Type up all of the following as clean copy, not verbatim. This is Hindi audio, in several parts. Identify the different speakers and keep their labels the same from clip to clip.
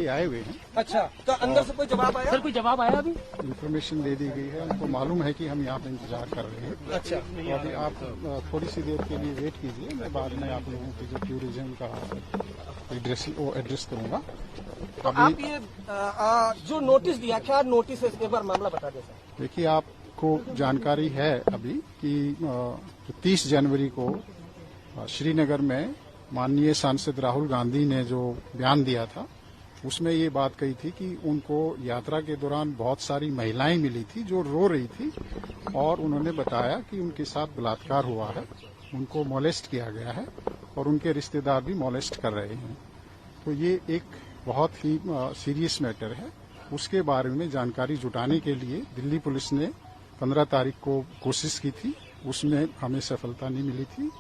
Speaker 1: आए हुए हैं।
Speaker 2: अच्छा, तो अंदर से कोई जवाब आया?
Speaker 3: सर कोई जवाब आया अभी?
Speaker 1: इन्फॉर्मेशन दे दी गई है, उनको मालूम है कि हम यहाँ पे इंतजार कर रहे हैं।
Speaker 2: अच्छा,
Speaker 1: तो अभी आप थोड़ी सी देर के लिए वेट कीजिए, मैं बाद में आप लोगों की जो टूरिज्म का एड्रेस करूंगा।
Speaker 2: तो आप ये जो नोटिस दिया, क्या नोटिस है, एक बार मामला बता दें सर।
Speaker 1: देखिए, आपको जानकारी है अभी कि 30 जनवरी को श्रीनगर में माननीय सांसद राहुल गांधी ने जो बयान दिया था, उसमें ये बात कही थी कि उनको यात्रा के दौरान बहुत सारी महिलाएं मिली थी जो रो रही थी और उन्होंने बताया कि उनके साथ बलात्कार हुआ है, उनको मोलेस्ट किया गया है और उनके रिश्तेदार भी मोलेस्ट कर रहे हैं। तो ये एक बहुत ही सीरियस मैटर है। उसके बारे में जानकारी जुटाने के लिए दिल्ली पुलिस ने 15 तारीख को कोशिश की थी, उसमें हमें सफलता नहीं मिली थी।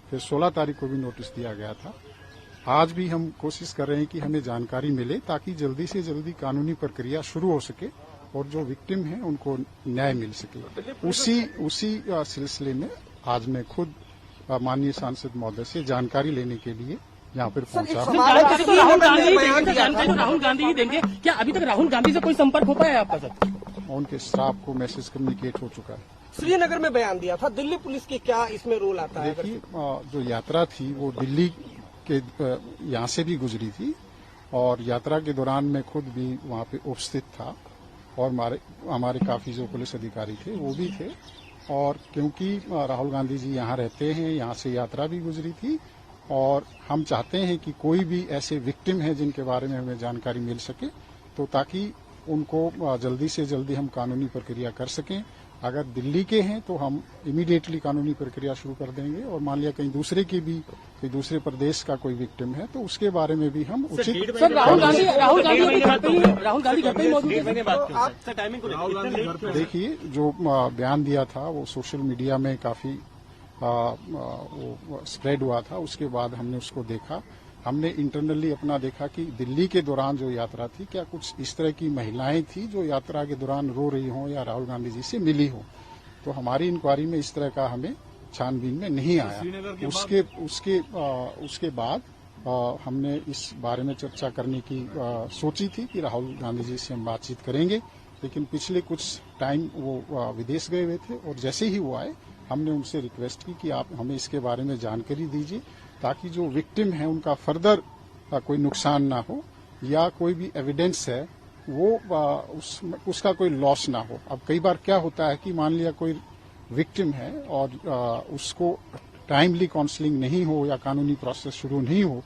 Speaker 1: फिर 16 तारीख को भी नोटिस दिया गया था। आज भी हम कोशिश कर रहे हैं कि हमें जानकारी मिले ताकि जल्दी से जल्दी कानूनी प्रक्रिया शुरू हो सके और जो विक्टिम हैं उनको न्याय मिल सके। उसी सिलसिले में आज मैं खुद माननीय सांसद महोदय से जानकारी लेने के लिए यहाँ पर पहुंचा।
Speaker 3: राहुल गांधी ही देंगे क्या? अभी तक राहुल गांधी से कोई संपर्क हो पाया है आपका सर?
Speaker 1: उनके स्टाफ को मैसेज कम्युनिकेट हो चुका है।
Speaker 2: श्रीनगर में बयान दिया था, दिल्ली पुलिस की क्या इसमें रोल आता है?
Speaker 1: देखिए, जो यात्रा थी वो दिल्ली के यहाँ से भी गुजरी थी और यात्रा के दौरान मैं खुद भी वहाँ पे उपस्थित था और हमारे काफी जो पुलिस अधिकारी थे वो भी थे। और क्योंकि राहुल गांधी जी यहाँ रहते हैं, यहाँ से यात्रा भी गुजरी थी और हम चाहते हैं कि कोई भी ऐसे विक्टिम है जिनके बारे में हमें जानकारी मिल सके, तो ताकि उनको जल्दी से जल्दी हम कानूनी प्रक्रिया कर सकें। अगर दिल्ली के हैं तो हम इमीडिएटली कानूनी प्रक्रिया शुरू कर देंगे और मान लिया कहीं दूसरे की भी कोई दूसरे प्रदेश का कोई विक्टिम है तो उसके बारे में भी हम उचित।
Speaker 3: सर राहुल गांधी घर पे ही मौजूद है।
Speaker 1: देखिए, जो बयान दिया था वो सोशल मीडिया में काफी वो स्प्रेड हुआ था। उसके बाद हमने उसको देखा, हमने इंटरनली अपना देखा कि दिल्ली के दौरान जो यात्रा थी, क्या कुछ इस तरह की महिलाएं थी जो यात्रा के दौरान रो रही हों या राहुल गांधी जी से मिली हो। तो हमारी इंक्वायरी में इस तरह का हमें छानबीन में नहीं आया। उसके बाद हमने इस बारे में चर्चा करने की सोची थी कि राहुल गांधी जी से हम बातचीत करेंगे, लेकिन पिछले कुछ टाइम वो विदेश गए हुए थे और जैसे ही वो आए हमने उनसे रिक्वेस्ट की कि आप हमें इसके बारे में जानकारी दीजिए ताकि जो विक्टिम है उनका फर्दर कोई नुकसान ना हो या कोई भी एविडेंस है वो उसका कोई लॉस ना हो। अब कई बार क्या होता है कि मान लिया कोई विक्टिम है और उसको टाइमली काउंसलिंग नहीं हो या कानूनी प्रोसेस शुरू नहीं हो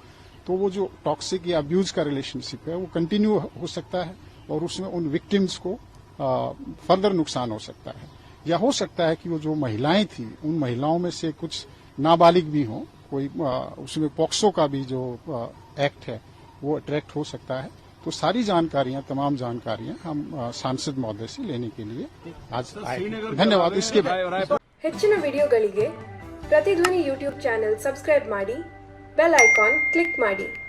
Speaker 1: तो वो जो टॉक्सिक या अब्यूज का रिलेशनशिप है वो कंटिन्यू हो सकता है और उसमें उन विक्टिम्स को फर्दर नुकसान हो सकता है। या हो सकता है कि वो जो महिलाएं थी उन महिलाओं में से कुछ नाबालिग भी हों, कोई उसमें पॉक्सो का भी जो एक्ट है वो अट्रैक्ट हो सकता है। तो सारी जानकारियां, तमाम जानकारियां हम सांसद महोदय से लेने के लिए आज आए। धन्यवाद। इसके बाद
Speaker 4: ಹೆಚ್ಚಿನ ವಿಡಿಯೋಗಳಿಗೆ ಪ್ರತಿಧ್ವನಿ ಯೂಟ್ಯೂಬ್ ಚಾನೆಲ್ ಸಬ್ಸ್ಕ್ರೈಬ್ ಮಾಡಿ, ಬೆಲ್ ಐಕಾನ್ ಕ್ಲಿಕ್ ಮಾಡಿ।